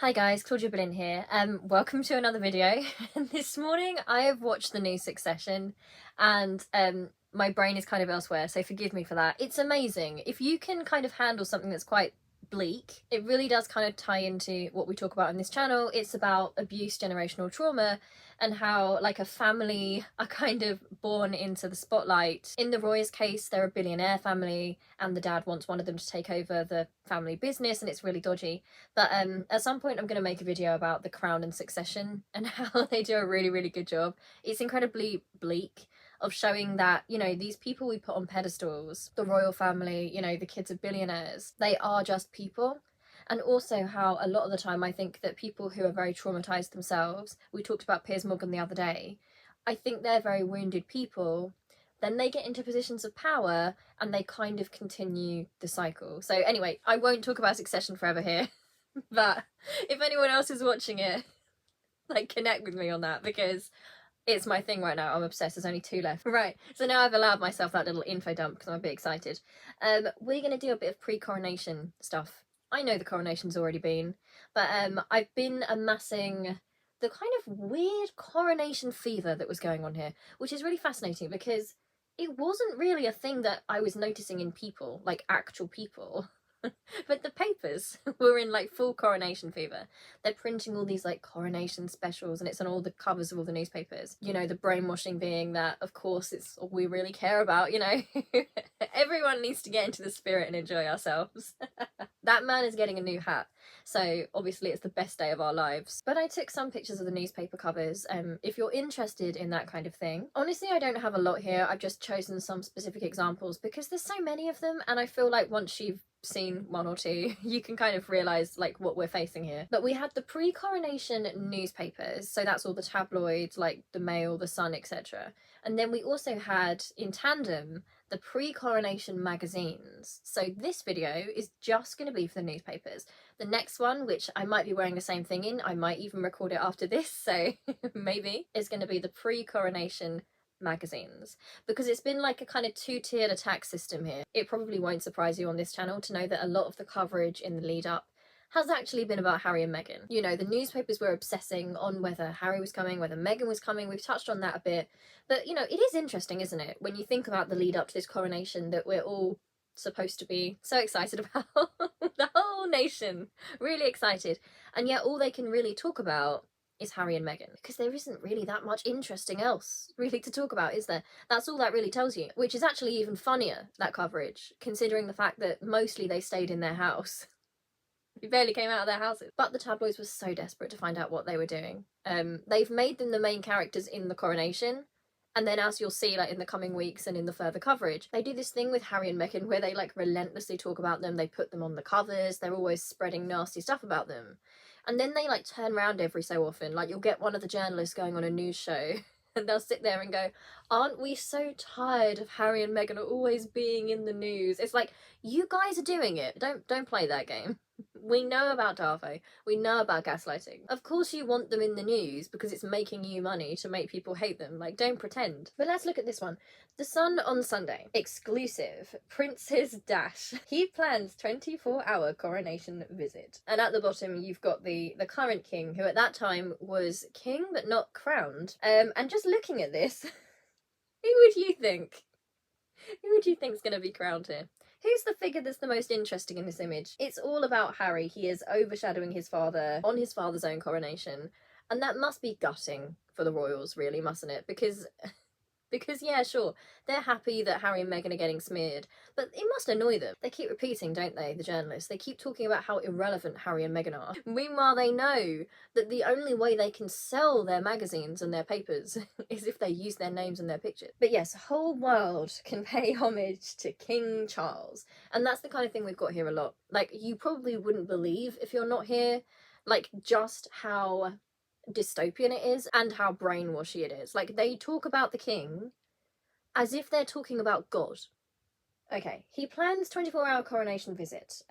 Hi guys, Claudia Boleyn here. Welcome to another video. This morning I have watched the new Succession and my brain is kind of elsewhere, so forgive me for that. It's amazing. If you can kind of handle something that's quite bleak, it really does kind of tie into what we talk about on this channel. It's about abuse, generational trauma, and how like a family are kind of born into the spotlight. In the Roy's case, they're a billionaire family and the dad wants one of them to take over the family business and it's really dodgy. But at some point I'm going to make a video about The Crown and Succession and how they do a really good job. It's incredibly bleak of showing that, you know, these people we put on pedestals, the royal family, you know, the kids of billionaires, they are just people. And also how a lot of the time I think that people who are very traumatized themselves, we talked about Piers Morgan the other day, I think they're very wounded people. Then they get into positions of power and they kind of continue the cycle. So anyway, I won't talk about Succession forever here, but if anyone else is watching it, like connect with me on that because it's my thing right now. I'm obsessed. There's only 2 left. Right, so now I've allowed myself that little info dump because I'm a bit excited. We're going to do a bit of pre-coronation stuff. I know the coronation's already been, but I've been amassing the kind of weird coronation fever that was going on here, which is really fascinating because it wasn't really a thing that I was noticing in people, like actual people. But the papers were in like full coronation fever. They're printing all these like coronation specials and it's on all the covers of all the newspapers. You know, the brainwashing being that, of course, it's all we really care about, you know. Everyone needs to get into the spirit and enjoy ourselves. That man is getting a new hat. So obviously it's the best day of our lives. But I took some pictures of the newspaper covers. If you're interested in that kind of thing. Honestly, I don't have a lot here. I've just chosen some specific examples because there's so many of them and I feel like once you've seen 1 or 2 you can kind of realise like what we're facing here. But we had the pre-coronation newspapers, so that's all the tabloids like the Mail, the Sun, etc. And then we also had in tandem the pre-coronation magazines. So this video is just going to be for the newspapers. The next one, which I might be wearing the same thing in, I might even record it after this, so maybe, is going to be the pre-coronation magazines, because it's been like a kind of 2-tiered attack system here. It probably won't surprise you on this channel to know that a lot of the coverage in the lead up has actually been about Harry and Meghan. You know, the newspapers were obsessing on whether Harry was coming, whether Meghan was coming. We've touched on that a bit. But, you know, it is interesting, isn't it, when you think about the lead up to this coronation that we're all supposed to be so excited about. The whole nation really excited. And yet all they can really talk about is Harry and Meghan, because there isn't really that much interesting else really to talk about, is there? That's all that really tells you, which is actually even funnier, that coverage, considering the fact that mostly they stayed in their house. They barely came out of their houses. But the tabloids were so desperate to find out what they were doing. They've made them the main characters in the coronation, and then as you'll see like in the coming weeks and in the further coverage, they do this thing with Harry and Meghan where they like relentlessly talk about them. They put them on the covers. They're always spreading nasty stuff about them. And then they like turn around every so often. Like you'll get one of the journalists going on a news show and they'll sit there and go, aren't we so tired of Harry and Meghan always being in the news? It's like, you guys are doing it. Don't play that game. We know about Darvo. We know about gaslighting. Of course you want them in the news because it's making you money to make people hate them. Like, don't pretend. But let's look at this one. The Sun on Sunday. Exclusive. Prince's dash. He plans 24-hour coronation visit. And at the bottom you've got the current king, who at that time was king but not crowned. And just looking at this, who would you think? Who would you think's going to be crowned here? Who's the figure that's the most interesting in this image? It's all about Harry. He is overshadowing his father on his father's own coronation. And that must be gutting for the royals, really, mustn't it? Because yeah, sure, they're happy that Harry and Meghan are getting smeared, but it must annoy them. They keep repeating, don't they, the journalists? They keep talking about how irrelevant Harry and Meghan are. Meanwhile, they know that the only way they can sell their magazines and their papers is if they use their names and their pictures. But yes, the whole world can pay homage to King Charles. And that's the kind of thing we've got here a lot. Like, you probably wouldn't believe if you're not here, like, just how dystopian it is and how brainwashy it is. Like, they talk about the king as if they're talking about God. Okay, he plans 24-hour coronation visit.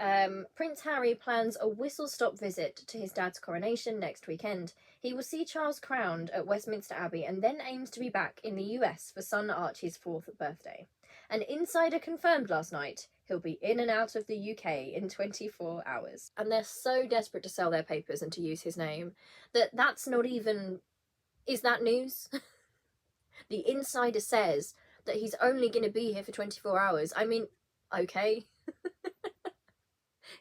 Prince Harry plans a whistle-stop visit to his dad's coronation next weekend. He will see Charles crowned at Westminster Abbey and then aims to be back in the US for son Archie's 4th birthday. An insider confirmed last night He'll be in and out of the UK in 24 hours. And they're so desperate to sell their papers and to use his name that that's not even... Is that news? The insider says that he's only going to be here for 24 hours. I mean, okay.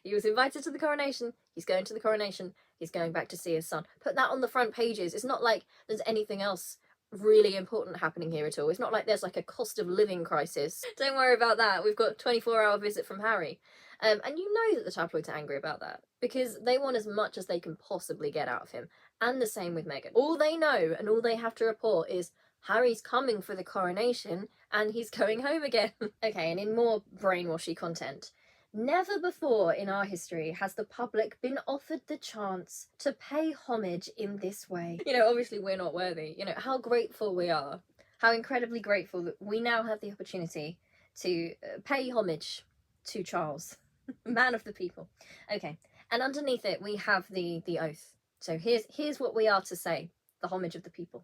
He was invited to the coronation. He's going to the coronation. He's going back to see his son. Put that on the front pages. It's not like there's anything else really important happening here at all. It's not like there's like a cost of living crisis. Don't worry about that. We've got a 24-hour visit from Harry. And you know that the tabloids are angry about that because they want as much as they can possibly get out of him. And the same with Meghan. All they know and all they have to report is Harry's coming for the coronation and he's going home again. Okay, and in more brainwashy content, never before in our history has the public been offered the chance to pay homage in this way. You know, obviously we're not worthy. You know, how grateful we are. How incredibly grateful that we now have the opportunity to pay homage to Charles, man of the people. Okay, and underneath it we have the oath. So here's what we are to say, the homage of the people.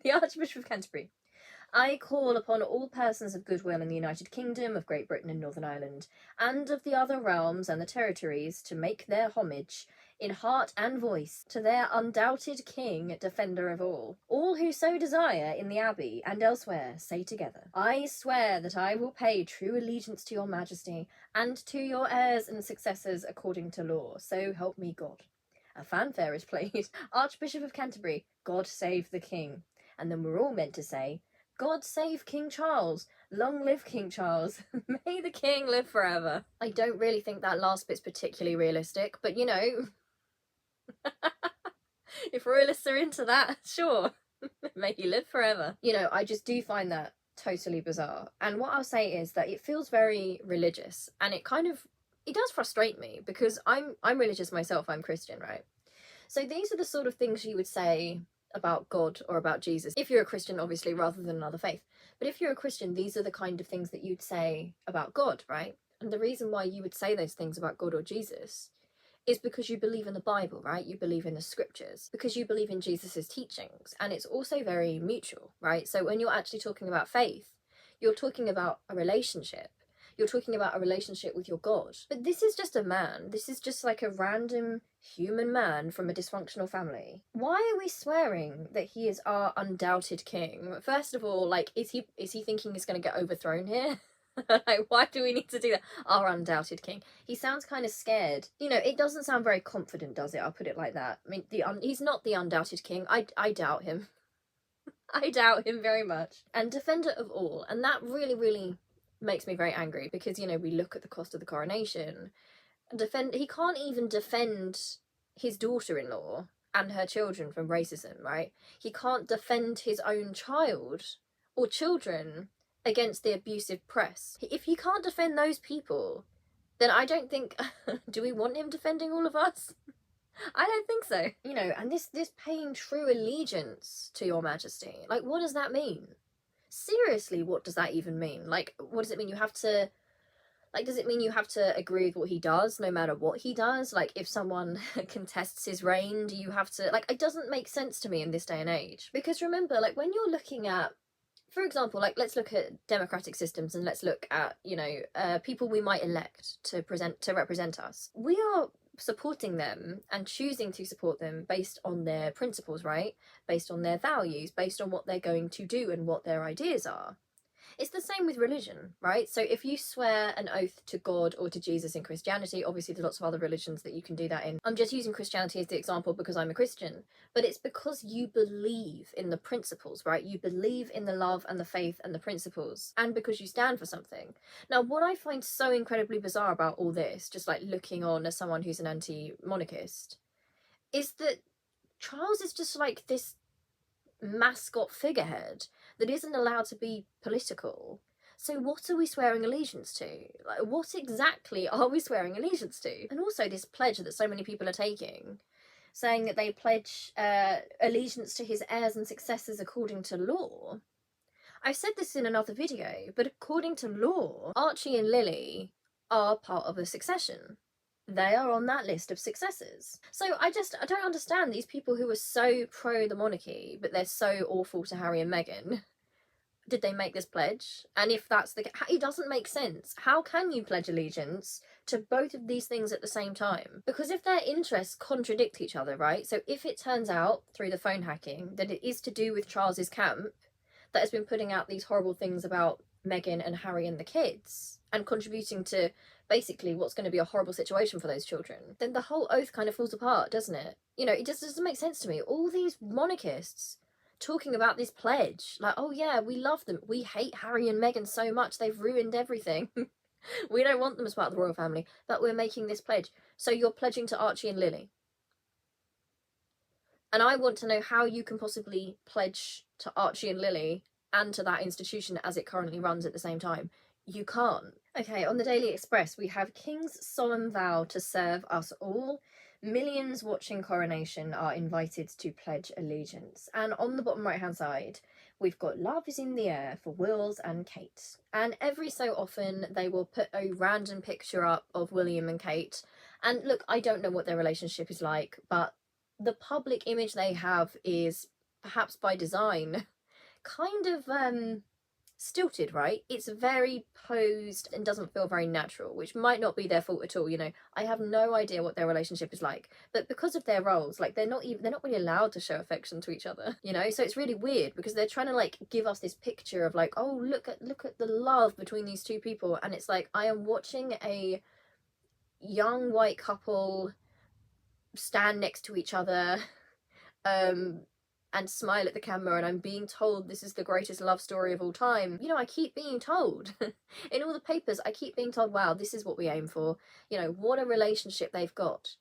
The Archbishop of Canterbury. I call upon all persons of goodwill in the United Kingdom, of Great Britain and Northern Ireland, and of the other realms and the territories to make their homage, in heart and voice, to their undoubted King, defender of all. All who so desire in the Abbey and elsewhere say together, I swear that I will pay true allegiance to your Majesty and to your heirs and successors according to law, so help me God. A fanfare is played. Archbishop of Canterbury, God save the King. And then we're all meant to say, God save King Charles. Long live King Charles. May the King live forever. I don't really think that last bit's particularly realistic, but you know, if realists are into that, sure. May he live forever. You know, I just do find that totally bizarre. And what I'll say is that it feels very religious, and it does frustrate me because I'm religious myself. I'm Christian, right? So these are the sort of things you would say about God or about Jesus. If you're a Christian, obviously, rather than another faith. But if you're a Christian, these are the kind of things that you'd say about God, right? And the reason why you would say those things about God or Jesus is because you believe in the Bible, right? You believe in the scriptures, because you believe in Jesus's teachings. And it's also very mutual, right? So when you're actually talking about faith, you're talking about a relationship. You're talking about a relationship with your God. But this is just a man. This is just like a random human man from a dysfunctional family. Why are we swearing that he is our undoubted king? First of all, like, is he thinking he's going to get overthrown here? Like, why do we need to do that? Our undoubted king. He sounds kind of scared. You know, it doesn't sound very confident, does it? I'll put it like that. I mean, he's not the undoubted king. I doubt him. I doubt him very much. And defender of all. And that really, really makes me very angry because, you know, we look at the cost of the coronation. He can't even defend his daughter-in-law and her children from racism, right? He can't defend his own child or children against the abusive press. If he can't defend those people, then I don't think... do we want him defending all of us? I don't think so. You know, and this paying true allegiance to your Majesty, like, what does that mean? Seriously, what does that even mean? Like, what does it mean? You have to... Like, does it mean you have to agree with what he does, no matter what he does? Like, if someone contests his reign, do you have to... Like, it doesn't make sense to me in this day and age. Because remember, like, when you're looking at... For example, like, let's look at democratic systems and let's look at, you know, people we might elect to represent us. We are supporting them and choosing to support them based on their principles, right? Based on their values, based on what they're going to do and what their ideas are. It's the same with religion, right? So if you swear an oath to God or to Jesus in Christianity, obviously there's lots of other religions that you can do that in. I'm just using Christianity as the example because I'm a Christian, but it's because you believe in the principles, right? You believe in the love and the faith and the principles, and because you stand for something. Now, what I find so incredibly bizarre about all this, just like looking on as someone who's an anti-monarchist, is that Charles is just like this mascot figurehead that isn't allowed to be political. So what are we swearing allegiance to? Like, what exactly are we swearing allegiance to? And also this pledge that so many people are taking, saying that they pledge allegiance to his heirs and successors according to law. I've said this in another video, but according to law, Archie and Lily are part of a succession. They are on that list of successors. So I don't understand these people who are so pro the monarchy, but they're so awful to Harry and Meghan. did they make this pledge? And if that's the case, it doesn't make sense. How can you pledge allegiance to both of these things at the same time? Because if their interests contradict each other, right? So if it turns out through the phone hacking that it is to do with Charles's camp that has been putting out these horrible things about Meghan and Harry and the kids and contributing to basically what's going to be a horrible situation for those children, then the whole oath kind of falls apart, doesn't it? You know, it just doesn't make sense to me. All these monarchists talking about this pledge, like, oh yeah, we love them, we hate Harry and Meghan so much, they've ruined everything. We don't want them as part of the royal family, but we're making this pledge. So you're pledging to Archie and Lily. And I want to know how you can possibly pledge to Archie and Lily and to that institution as it currently runs at the same time. You can't. Okay, on the Daily Express, we have King's solemn vow to serve us all. Millions watching coronation are invited to pledge allegiance. And on the bottom right hand side, we've got love is in the air for Wills and Kate. And every so often they will put a random picture up of William and Kate. And look, I don't know what their relationship is like, but the public image they have is, perhaps by design, kind of stilted, right? It's very posed and doesn't feel very natural, which might not be their fault at all. You know, I have no idea what their relationship is like, but because of their roles, like they're not really allowed to show affection to each other, you know. So it's really weird because they're trying to like give us this picture of like, oh, look at the love between these two people, and it's like I am watching a young white couple stand next to each other and smile at the camera, and I'm being told this is the greatest love story of all time. You know, I keep being told in all the papers, I keep being told, wow, this is what we aim for, you know, what a relationship they've got.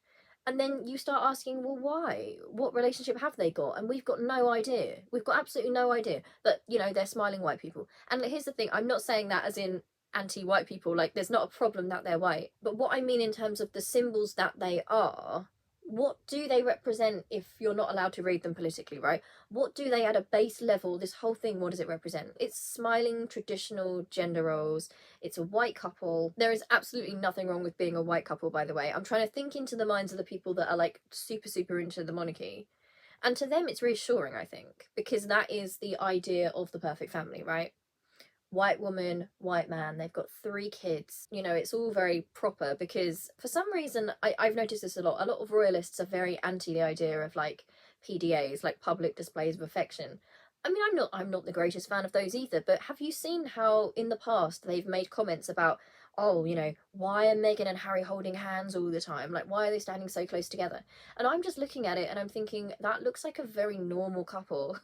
And then you start asking, well, why? What relationship have they got? And we've got no idea. We've got absolutely no idea. But, you know, they're smiling white people. And here's the thing, I'm not saying that as in anti-white people, like there's not a problem that they're white. But what I mean in terms of the symbols that they are, what do they represent if you're not allowed to read them politically, right? What do they at a base level, this whole thing, what does it represent? It's smiling traditional gender roles. It's a white couple. There is absolutely nothing wrong with being a white couple, by the way. I'm trying to think into the minds of the people that are like super into the monarchy. And to them, it's reassuring, I think, because that is the idea of the perfect family, right? White woman, white man, they've got 3 kids. You know, it's all very proper because for some reason, I've noticed this a lot of royalists are very anti the idea of like PDAs, like public displays of affection. I mean, I'm not the greatest fan of those either, but have you seen how in the past they've made comments about, oh, you know, why are Meghan and Harry holding hands all the time? Like, why are they standing so close together? And I'm just looking at it and I'm thinking, that looks like a very normal couple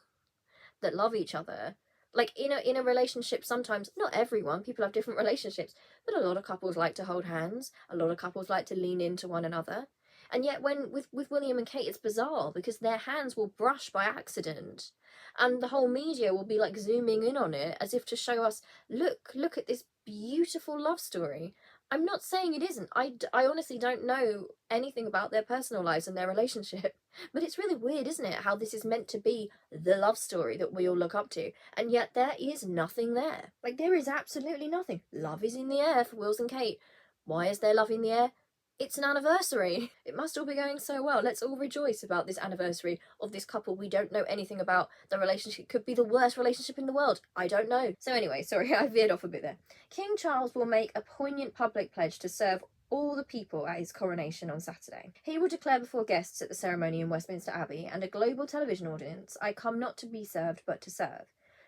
that love each other. Like in a relationship, sometimes, not everyone, people have different relationships, but a lot of couples like to hold hands, a lot of couples like to lean into one another. And yet when with William and Kate, it's bizarre because their hands will brush by accident and the whole media will be like zooming in on it as if to show us, look at this beautiful love story. I'm not saying it isn't. I honestly don't know anything about their personal lives and their relationship. But it's really weird, isn't it? How this is meant to be the love story that we all look up to. And yet there is nothing there. Like, there is absolutely nothing. Love is in the air for Wills and Kate. Why is there love in the air? It's an anniversary. It must all be going so well. Let's all rejoice about this anniversary of this couple we don't know anything about. The relationship could be the worst relationship in the world. I don't know. So anyway, sorry, I veered off a bit there. King Charles will make a poignant public pledge to serve all the people at his coronation on Saturday. He will declare before guests at the ceremony in Westminster Abbey and a global television audience, I come not to be served but to serve.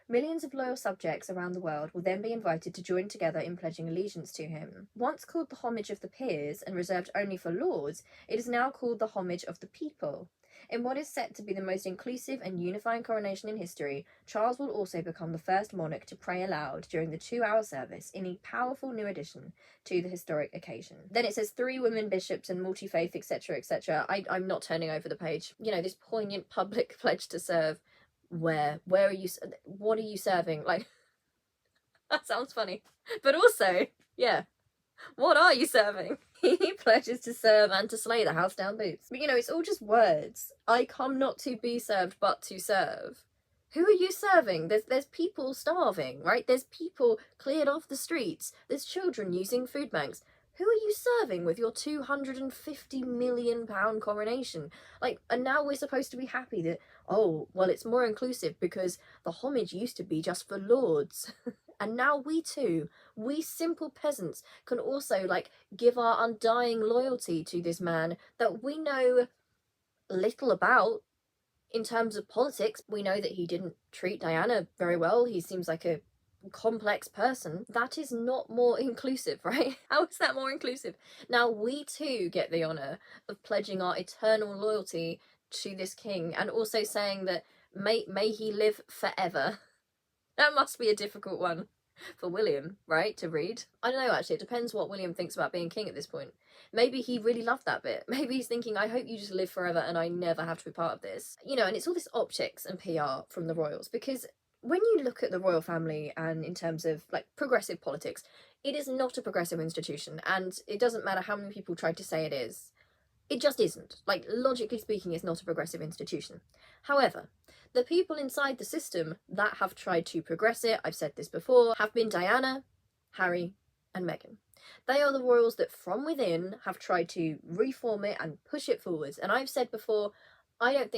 Millions of loyal subjects around the world will then be invited to join together in pledging allegiance to him. Once called the homage of the peers and reserved only for lords, it is now called the homage of the people. In what is set to be the most inclusive and unifying coronation in history, Charles will also become the first monarch to pray aloud during the 2-hour service in a powerful new addition to the historic occasion. Then it says 3 women bishops and multi-faith, etc., etc. I'm not turning over the page. You know, this poignant public pledge to serve. Where are you, what are you serving? Like, that sounds funny. But also, yeah, what are you serving? He pledges to serve and to slay the house down boots. But you know, it's all just words. I come not to be served, but to serve. Who are you serving? There's people starving, right? There's people cleared off the streets. There's children using food banks. Who are you serving with your £250 million coronation? Like, and now we're supposed to be happy that, oh, well, it's more inclusive because the homage used to be just for lords. And now we too, we simple peasants, can also, like, give our undying loyalty to this man that we know little about in terms of politics. We know that he didn't treat Diana very well. He seems like a complex person. That is not more inclusive, right? How is that more inclusive? Now we too get the honour of pledging our eternal loyalty to this king, and also saying that may he live forever. That must be a difficult one for William, right, to read. I don't know, actually. It depends what William thinks about being king at this point. Maybe he really loved that bit. Maybe he's thinking, I hope you just live forever and I never have to be part of this. You know, and it's all this optics and PR from the royals, because when you look at the royal family and in terms of, like, progressive politics, it is not a progressive institution, and it doesn't matter how many people try to say it is. It just isn't. Like, logically speaking, it's not a progressive institution. However, the people inside the system that have tried to progress it, I've said this before, have been Diana, Harry, and Meghan. They are the royals that from within have tried to reform it and push it forwards. And I've said before, I don't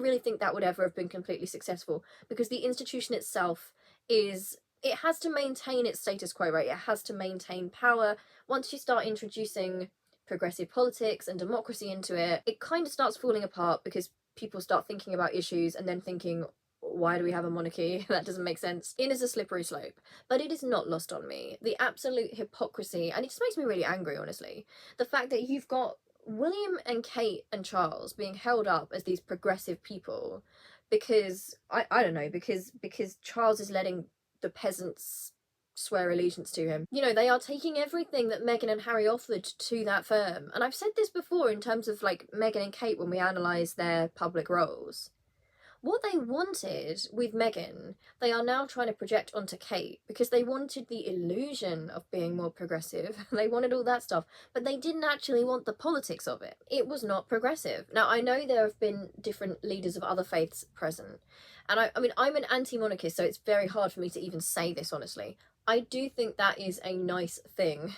really think that would ever have been completely successful, because the institution itself it has to maintain its status quo, right? It has to maintain power. Once you start introducing progressive politics and democracy into it, it kind of starts falling apart, because people start thinking about issues and then thinking, why do we have a monarchy? That doesn't make sense. It is a slippery slope, but it is not lost on me. The absolute hypocrisy, and it just makes me really angry, honestly. The fact that you've got William and Kate and Charles being held up as these progressive people because, I don't know, because Charles is letting the peasants swear allegiance to him. You know, they are taking everything that Meghan and Harry offered to that firm. And I've said this before in terms of, like, Meghan and Kate when we analyse their public roles. What they wanted with Meghan, they are now trying to project onto Kate, because they wanted the illusion of being more progressive. They wanted all that stuff, but they didn't actually want the politics of it. It was not progressive. Now, I know there have been different leaders of other faiths present, and I mean, I'm an anti-monarchist, so it's very hard for me to even say this, honestly. I do think that is a nice thing.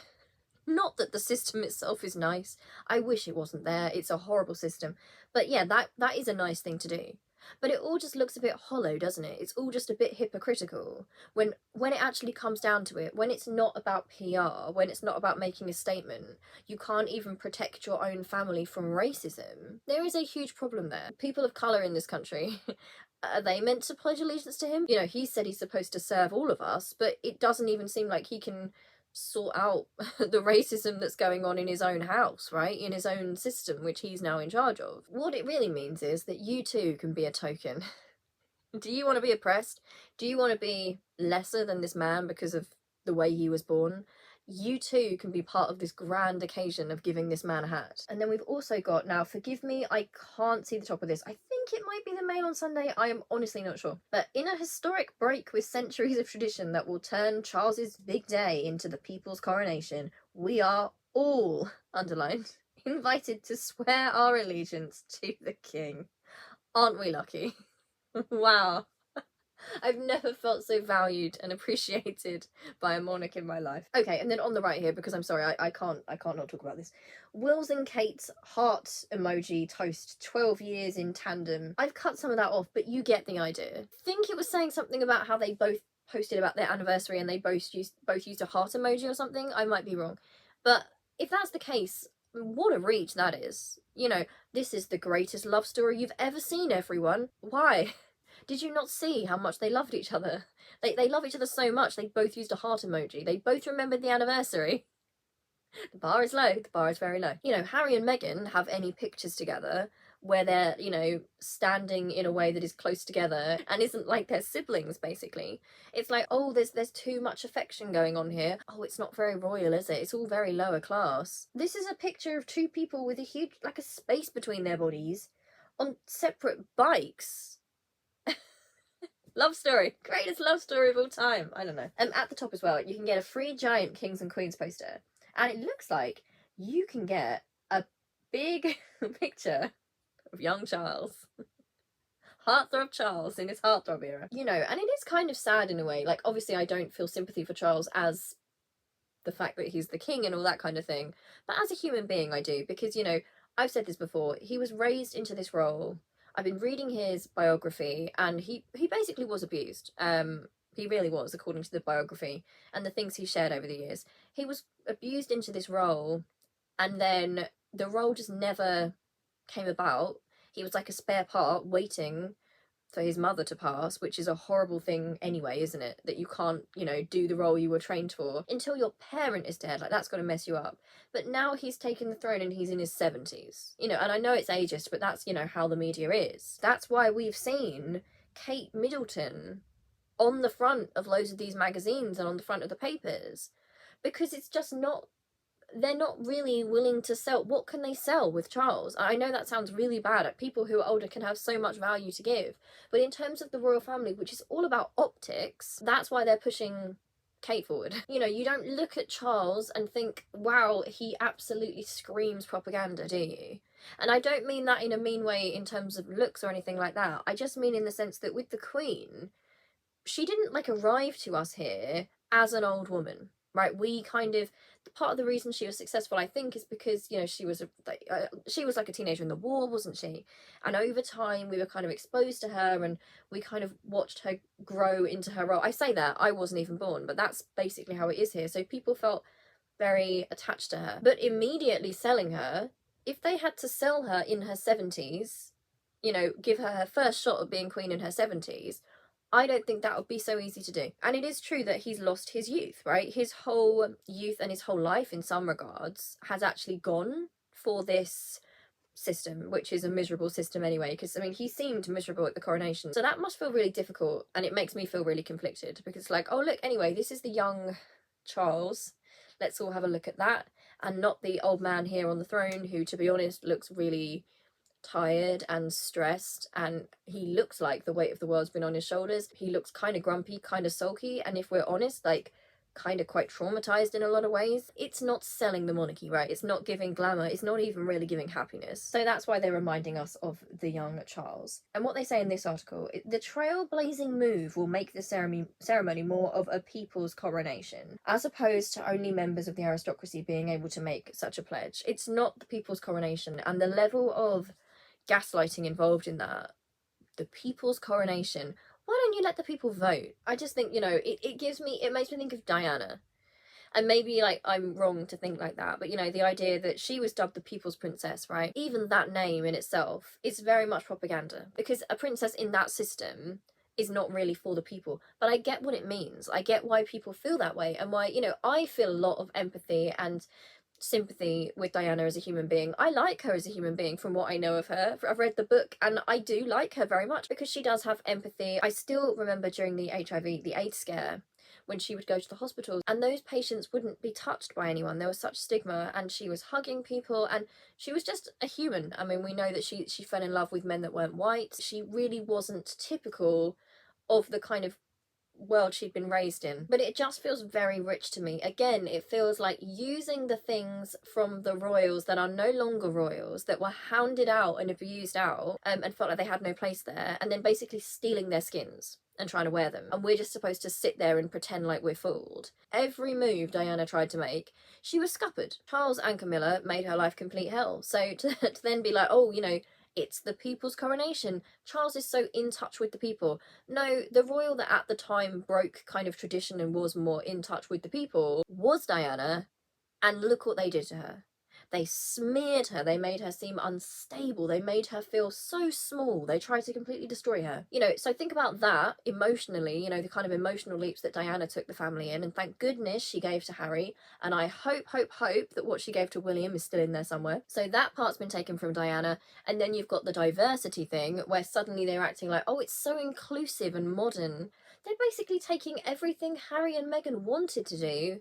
Not that the system itself is nice. I wish it wasn't there. It's a horrible system. But yeah, that is a nice thing to do. But it all just looks a bit hollow, doesn't it? It's all just a bit hypocritical when it actually comes down to it, when it's not about PR, when it's not about making a statement. You can't even protect your own family from racism. There is a huge problem there. People of colour in this country, are they meant to pledge allegiance to him? You know, he said he's supposed to serve all of us, but it doesn't even seem like he can sort out the racism that's going on in his own house, right? In his own system, which he's now in charge of. What it really means is that you too can be a token. Do you want to be oppressed? Do you want to be lesser than this man because of the way he was born? You too can be part of this grand occasion of giving this man a hat. And then we've also got, now forgive me, I can't see the top of this. I think it might be the Mail on Sunday. I am honestly not sure. But in a historic break with centuries of tradition that will turn Charles's big day into the people's coronation, we are all, underlined, invited to swear our allegiance to the king. Aren't we lucky? Wow. I've never felt so valued and appreciated by a monarch in my life. Okay, and then on the right here, because I'm sorry, I can't not talk about this. Will's and Kate's heart emoji toast 12 years in tandem. I've cut some of that off, but you get the idea. I think it was saying something about how they both posted about their anniversary and they both used a heart emoji or something. I might be wrong. But if that's the case, what a reach that is. You know, this is the greatest love story you've ever seen, everyone. Why? Did you not see how much they loved each other? They love each other so much, they both used a heart emoji. They both remembered the anniversary. The bar is low, the bar is very low. You know, Harry and Meghan have any pictures together where they're, you know, standing in a way that is close together and isn't like they're siblings, basically. It's like, oh, there's too much affection going on here. Oh, it's not very royal, is it? It's all very lower class. This is a picture of two people with a huge, like a space between their bodies on separate bikes. Love story. Greatest love story of all time. I don't know. At the top as well, you can get a free giant Kings and Queens poster. And it looks like you can get a big picture of young Charles. Heartthrob Charles in his heartthrob era. You know, and it is kind of sad in a way. Like, obviously I don't feel sympathy for Charles as the fact that he's the king and all that kind of thing. But as a human being, I do, because, you know, I've said this before, he was raised into this role. I've been reading his biography, and he basically was abused. He really was, according to the biography and the things he shared over the years. He was abused into this role, and then the role just never came about. He was like a spare part waiting for his mother to pass, which is a horrible thing anyway, isn't it? That you can't, you know, do the role you were trained for until your parent is dead. Like, that's going to mess you up. But now he's taken the throne and he's in his 70s. You know, and I know it's ageist, but that's, you know, how the media is. That's why we've seen Kate Middleton on the front of loads of these magazines and on the front of the papers. Because it's just not, they're not really willing to sell. What can they sell with Charles? I know that sounds really bad. People who are older can have so much value to give. But in terms of the royal family, which is all about optics, that's why they're pushing Kate forward. You know, you don't look at Charles and think, wow, he absolutely screams propaganda, do you? And I don't mean that in a mean way in terms of looks or anything like that. I just mean in the sense that with the Queen, she didn't like arrive to us here as an old woman. Right, we kind of, part of the reason she was successful, I think, is because, you know, she was like a teenager in the war, wasn't she? And over time, we were kind of exposed to her, and we kind of watched her grow into her role. I say that, I wasn't even born, but that's basically how it is here. So people felt very attached to her. But immediately selling her, if they had to sell her in her 70s, you know, give her her first shot at being queen in her 70s, I don't think that would be so easy to do. And it is true that he's lost his youth, right? His whole youth and his whole life, in some regards, has actually gone for this system, which is a miserable system anyway, because, I mean, he seemed miserable at the coronation. So that must feel really difficult, and it makes me feel really conflicted, because it's like, oh, look, anyway, this is the young Charles. Let's all have a look at that, and not the old man here on the throne who, to be honest, looks really tired and stressed, and he looks like the weight of the world's been on his shoulders. He looks kind of grumpy, kind of sulky, and if we're honest, like, kind of quite traumatized in a lot of ways. It's not selling the monarchy, right? It's not giving glamour. It's not even really giving happiness. So that's why they're reminding us of the young Charles. And what they say in this article, the trailblazing move will make the ceremony more of a people's coronation, as opposed to only members of the aristocracy being able to make such a pledge. It's not the people's coronation, and the level of gaslighting involved in that, the people's coronation, why don't you let the people vote? I just think, you know, it makes me think of Diana. And maybe, like, I'm wrong to think like that, but, you know, the idea that she was dubbed the people's princess, right? Even that name in itself is very much propaganda, because a princess in that system is not really for the people. But I get what it means. I get why people feel that way, and why, you know, I feel a lot of empathy and sympathy with Diana as a human being. I like her as a human being from what I know of her. I've read the book and I do like her very much because she does have empathy. I still remember during the the AIDS scare, when she would go to the hospitals and those patients wouldn't be touched by anyone. There was such stigma, and she was hugging people, and she was just a human. I mean, we know that she fell in love with men that weren't white. She really wasn't typical of the kind of world she'd been raised in, but it just feels very rich to me. Again, it feels like using the things from the royals that are no longer royals, that were hounded out and abused out, and felt like they had no place there, and then basically stealing their skins and trying to wear them, and we're just supposed to sit there and pretend like we're fooled. Every move Diana tried to make, she was scuppered. Charles and Camilla made her life complete hell. So to then be like, oh, you know, it's the people's coronation, Charles is so in touch with the people. No, the royal that at the time broke kind of tradition and was more in touch with the people was Diana, and look what they did to her. They smeared her, they made her seem unstable, they made her feel so small, they tried to completely destroy her. You know, so think about that emotionally, you know, the kind of emotional leaps that Diana took the family in, and thank goodness she gave to Harry, and I hope that what she gave to William is still in there somewhere. So that part's been taken from Diana, and then you've got the diversity thing, where suddenly they're acting like, oh, it's so inclusive and modern. They're basically taking everything Harry and Meghan wanted to do,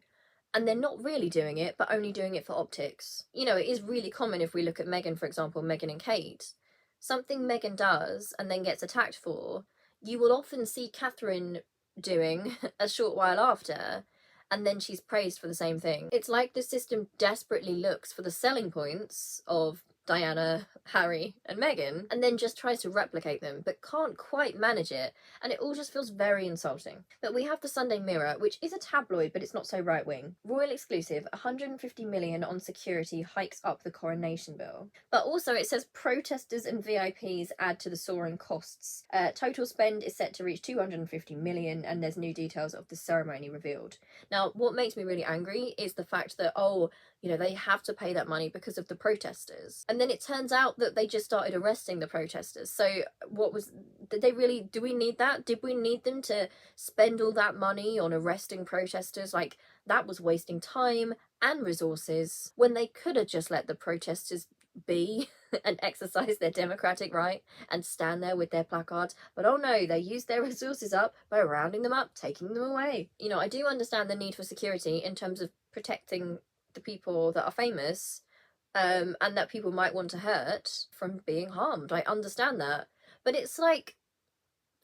and they're not really doing it, but only doing it for optics. You know, it is really common if we look at Meghan, for example, Meghan and Kate. Something Meghan does and then gets attacked for, you will often see Catherine doing a short while after, and then she's praised for the same thing. It's like the system desperately looks for the selling points of Diana, Harry, and Meghan, and then just tries to replicate them, but can't quite manage it, and it all just feels very insulting. But we have the Sunday Mirror, which is a tabloid, but it's not so right-wing. Royal exclusive, 150 million on security hikes up the coronation bill. But also it says protesters and VIPs add to the soaring costs. Total spend is set to reach 250 million, and there's new details of the ceremony revealed. Now, what makes me really angry is the fact that, they have to pay that money because of the protesters. And then it turns out that they just started arresting the protesters. So do we need that? Did we need them to spend all that money on arresting protesters? Like, that was wasting time and resources when they could have just let the protesters be and exercise their democratic right and stand there with their placards. But oh no, they used their resources up by rounding them up, taking them away. I do understand the need for security in terms of protecting the people that are famous, and that people might want to hurt from being harmed. I understand that. But it's like,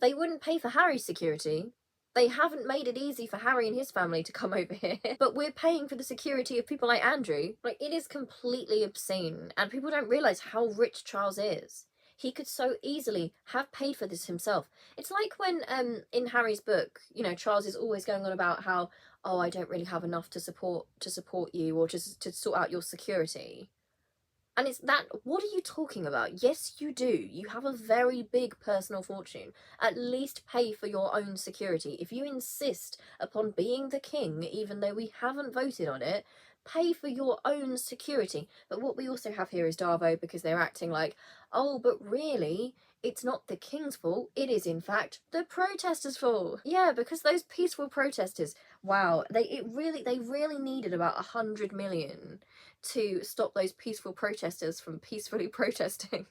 they wouldn't pay for Harry's security. They haven't made it easy for Harry and his family to come over here, but we're paying for the security of people like Andrew. Like, it is completely obscene, and people don't realise how rich Charles is. He could so easily have paid for this himself. It's like when, in Harry's book, Charles is always going on about how, oh, I don't really have enough to support you, or just to sort out your security. And it's that, what are you talking about? Yes, you do. You have a very big personal fortune. At least pay for your own security. If you insist upon being the king, even though we haven't voted on it, pay for your own security. But what we also have here is Darvo, because they're acting like, oh, but really, it's not the king's fault. It is, in fact, the protesters' fault. Yeah, because those peaceful protesters, wow, they really needed about 100 million to stop those peaceful protesters from peacefully protesting,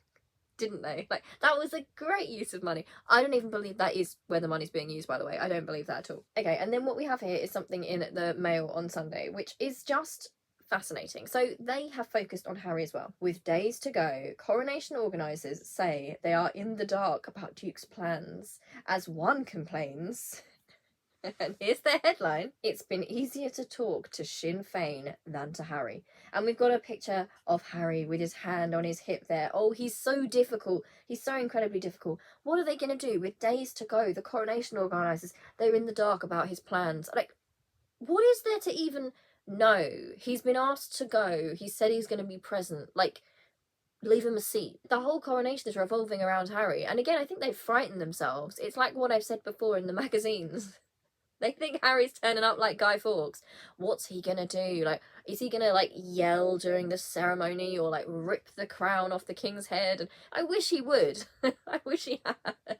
didn't they? Like, that was a great use of money. I don't even believe that is where the money's being used, by the way. I don't believe that at all. Okay, and then what we have here is something in the Mail on Sunday, which is just fascinating. So they have focused on Harry as well. With days to go, coronation organisers say they are in the dark about Duke's plans, as one complains. And here's the headline: it's been easier to talk to Sinn Féin than to Harry. And we've got a picture of Harry with his hand on his hip there. Oh, he's so difficult. He's so incredibly difficult. What are they going to do with days to go? The coronation organisers, they're in the dark about his plans. Like, what is there to even know? He's been asked to go. He said he's going to be present. Like, leave him a seat. The whole coronation is revolving around Harry. And again, I think they've frightened themselves. It's like what I've said before in the magazines. They think Harry's turning up like Guy Fawkes. What's he gonna do? Like, is he gonna, like, yell during the ceremony, or, like, rip the crown off the king's head? And I wish he would. I wish he had.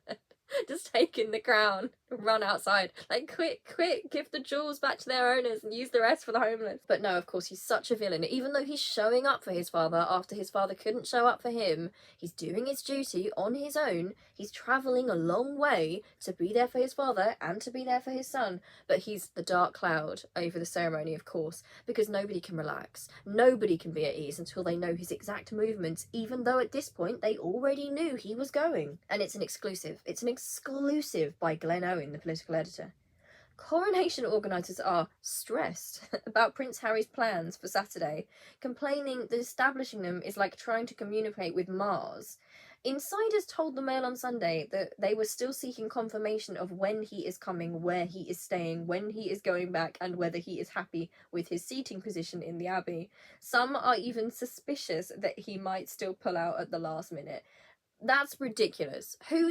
Just taken the crown, run outside, like, quick, give the jewels back to their owners and use the rest for the homeless. But no, of course, he's such a villain. Even though he's showing up for his father after his father couldn't show up for him, he's doing his duty on his own. He's travelling a long way to be there for his father and to be there for his son. But he's the dark cloud over the ceremony, of course, because nobody can relax. Nobody can be at ease until they know his exact movements, even though at this point they already knew he was going. And it's an exclusive. It's an exclusive by Glenn Owen, the political editor. Coronation organisers are stressed about Prince Harry's plans for Saturday, complaining that establishing them is like trying to communicate with Mars. Insiders told the Mail on Sunday that they were still seeking confirmation of when he is coming, where he is staying, when he is going back, and whether he is happy with his seating position in the Abbey. Some are even suspicious that he might still pull out at the last minute. That's ridiculous. Who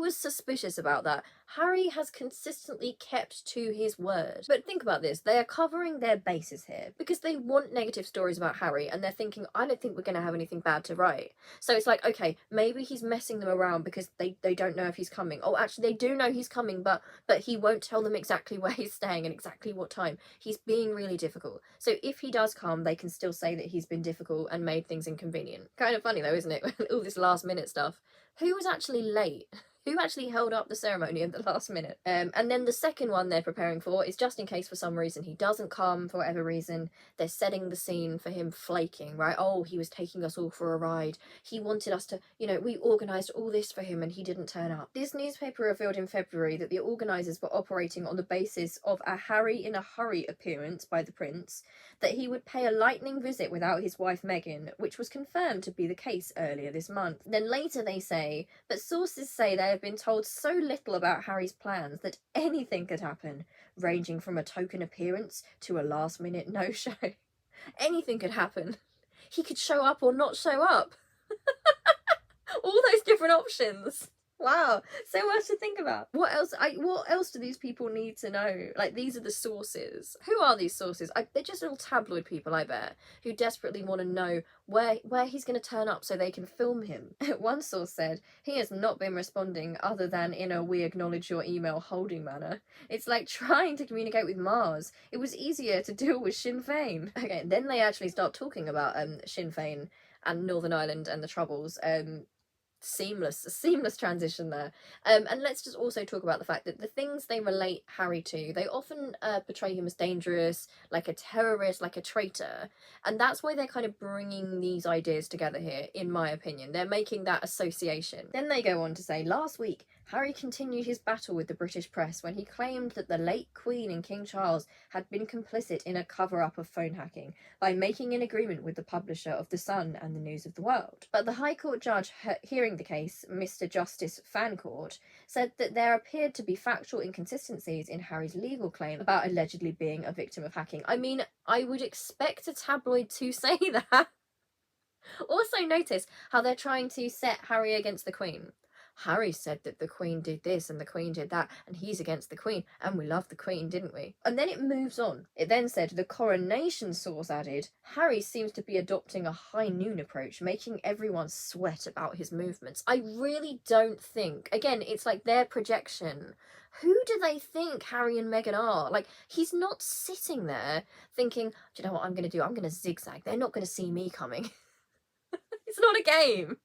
was suspicious about that? Harry has consistently kept to his word. But think about this. They are covering their bases here because they want negative stories about Harry, and they're thinking, I don't think we're going to have anything bad to write. So it's like, okay, maybe he's messing them around because they don't know if he's coming. Oh, actually, they do know he's coming, but he won't tell them exactly where he's staying and exactly what time. He's being really difficult. So if he does come, they can still say that he's been difficult and made things inconvenient. Kind of funny though, isn't it? All this last minute stuff. Who was actually late? Who actually held up the ceremony at the last minute? And then the second one they're preparing for is just in case for some reason he doesn't come, for whatever reason, they're setting the scene for him flaking, right? Oh, he was taking us all for a ride. He wanted us to, you know, we organised all this for him and he didn't turn up. This newspaper revealed in February that the organisers were operating on the basis of a Harry in a hurry appearance by the Prince, that he would pay a lightning visit without his wife Meghan, which was confirmed to be the case earlier this month. Then later they say, but sources say they have been told so little about Harry's plans that anything could happen, ranging from a token appearance to a last-minute no-show. Anything could happen. He could show up or not show up. All those different options. Wow, so much to think about. What else do these people need to know? Like, these are the sources. Who are these sources? They're just little tabloid people, I bet, who desperately want to know where he's going to turn up so they can film him. One source said, he has not been responding other than in a we acknowledge your email holding manner. It's like trying to communicate with Mars. It was easier to deal with Sinn Féin. Okay, then they actually start talking about Sinn Féin and Northern Ireland and the Troubles. Seamless transition there. And let's just also talk about the fact that the things they relate Harry to, they often portray him as dangerous, like a terrorist, like a traitor, and that's why they're kind of bringing these ideas together here, in my opinion. They're making that association. Then they go on to say, last week Harry continued his battle with the British press when he claimed that the late Queen and King Charles had been complicit in a cover-up of phone hacking by making an agreement with the publisher of The Sun and the News of the World. But the High Court judge hearing the case, Mr. Justice Fancourt, said that there appeared to be factual inconsistencies in Harry's legal claim about allegedly being a victim of hacking. I mean, I would expect a tabloid to say that. Also notice how they're trying to set Harry against the Queen. Harry said that the Queen did this and the Queen did that, and he's against the Queen, and we love the Queen, didn't we? And then it moves on. It then said, the coronation source added, Harry seems to be adopting a high noon approach, making everyone sweat about his movements. I really don't think, again, it's like their projection. Who do they think Harry and Meghan are? Like, he's not sitting there thinking, do you know what I'm going to do? I'm going to zigzag. They're not going to see me coming. It's not a game.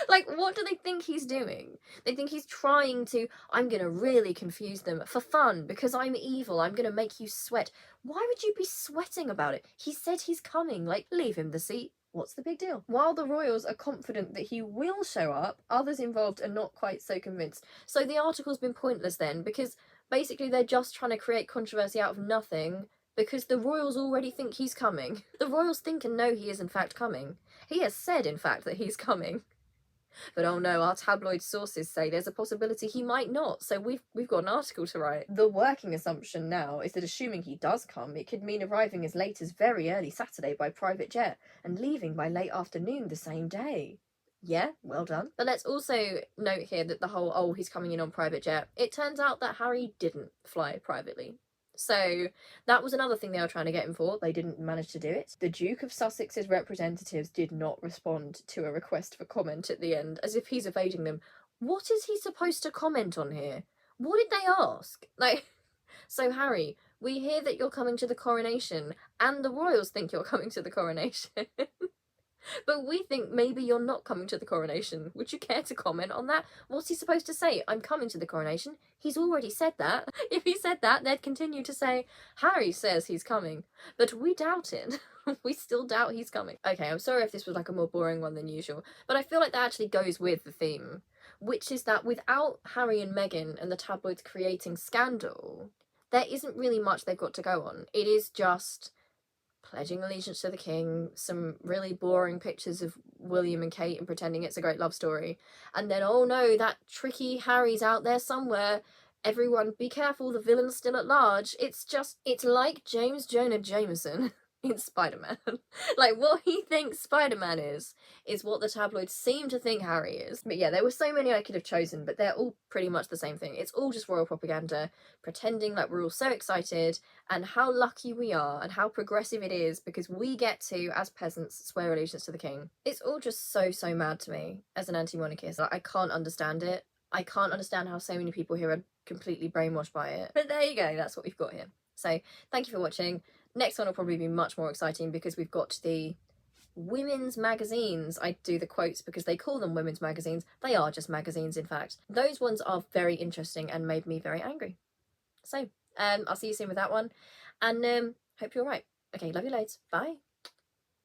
Like, what do they think he's doing? They think he's trying to, I'm going to really confuse them for fun because I'm evil. I'm going to make you sweat. Why would you be sweating about it? He said he's coming. Like, leave him the seat. What's the big deal? While the royals are confident that he will show up, others involved are not quite so convinced. So the article's been pointless then, because basically they're just trying to create controversy out of nothing because the royals already think he's coming. The royals think and know he is in fact coming. He has said, in fact, that he's coming. But oh no, our tabloid sources say there's a possibility he might not, so we've got an article to write. The working assumption now is that assuming he does come, it could mean arriving as late as very early Saturday by private jet and leaving by late afternoon the same day. Yeah, well done. But let's also note here that the whole, oh, he's coming in on private jet, it turns out that Harry didn't fly privately. So that was another thing they were trying to get him for. They didn't manage to do it. The Duke of Sussex's representatives did not respond to a request for comment at the end, as if he's evading them. What is he supposed to comment on here? What did they ask? Like, so Harry, we hear that you're coming to the coronation, and the royals think you're coming to the coronation. But we think maybe you're not coming to the coronation. Would you care to comment on that? What's he supposed to say? I'm coming to the coronation. He's already said that. If he said that, they'd continue to say, Harry says he's coming, but we doubt it. We still doubt he's coming. Okay, I'm sorry if this was like a more boring one than usual, but I feel like that actually goes with the theme, which is that without Harry and Meghan and the tabloids creating scandal, there isn't really much they've got to go on. It is just pledging allegiance to the king, some really boring pictures of William and Kate and pretending it's a great love story, and then, oh no, that tricky Harry's out there somewhere. Everyone be careful, the villain's still at large. It's like James Jonah Jameson in Spider-Man. Like, what he thinks Spider-Man is what the tabloids seem to think Harry is. But yeah, there were so many I could have chosen, but they're all pretty much the same thing. It's all just royal propaganda, pretending like we're all so excited, and how lucky we are, and how progressive it is, because we get to, as peasants, swear allegiance to the king. It's all just so mad to me, as an anti-monarchist. Like, I can't understand it. I can't understand how so many people here are completely brainwashed by it. But there you go, that's what we've got here. So, thank you for watching. Next one will probably be much more exciting because we've got the women's magazines, I do the quotes because they call them women's magazines, they are just magazines in fact, those ones are very interesting and made me very angry. So I'll see you soon with that one, and hope you're right. Okay, love you loads, bye.